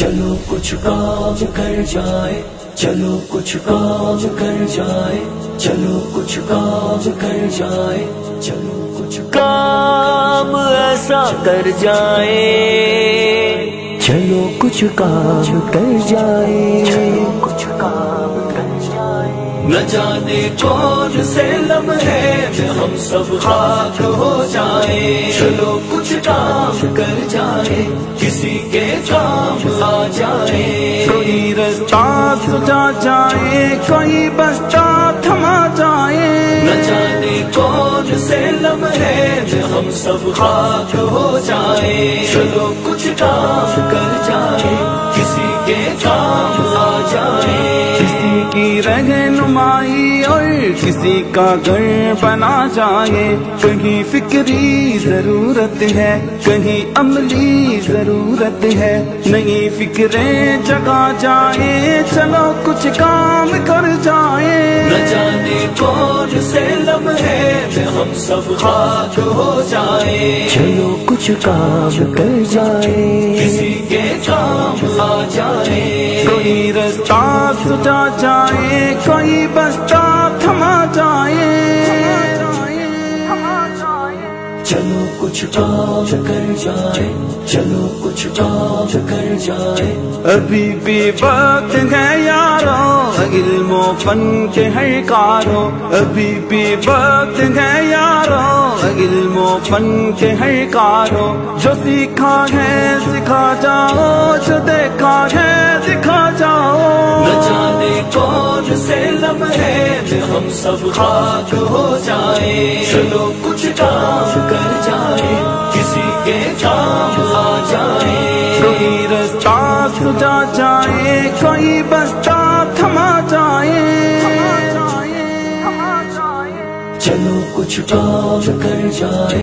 چلو کچھ کام کر جائے، چلو کچھ کام کر جائے، چلو کچھ کام کر جائے، چلو کچھ کام ایسا کر جائے، چلو کچھ کام کر جائے، چلو کچھ کام کر جائے۔ نہ جانے کون سے لمحے میں ہم سب خاک ہو جائیں، چلو کچھ کام کر جائے، کسی کے کام آ جائے۔ کوئی رستہ سجا جائے، کوئی بستہ تھما جائے، نہ جانے کون سے لمحے میں ہم سب خاک ہو جائیں، چلو کچھ کام کر جائے، کسی کے کام آ جائے۔ کسی کی رہنمائی اور کسی کا گھر بنا جائے، کہیں فکری ضرورت ہے، کہیں عملی ضرورت ہے، نئی فکریں جگا جائے، چلو کچھ کام کر جائے۔ نہ جانے کون سے لمحے میں ہم سب خاک ہو جائیں، چلو کچھ کام کر جائے، کسی کے کام آ جائے۔ کوئی رستہ سجا جائے، کوئی بستہ تھما جائے، چلو کچھ کام کر جائے، چلو کچھ کام کر جائے۔ ابھی بھی وقت ہے یارو علم و فن کے ہر کارو، ابھی بھی وقت ہے یارو علم و فن کے ہر کارو، جو سیکھا ہے سکھا جاؤ، جو دیکھا ہے دکھا جاؤ۔ نہ جانے کون سے لمحے میں ہم سب خاک ہو جائیں، چلو کچھ کام کر جائے، کسی کے کام آ جائے۔ کوئی رستہ سجا جائے، کوئی بستہ تھما جائے، چلو کچھ کام کر جائے،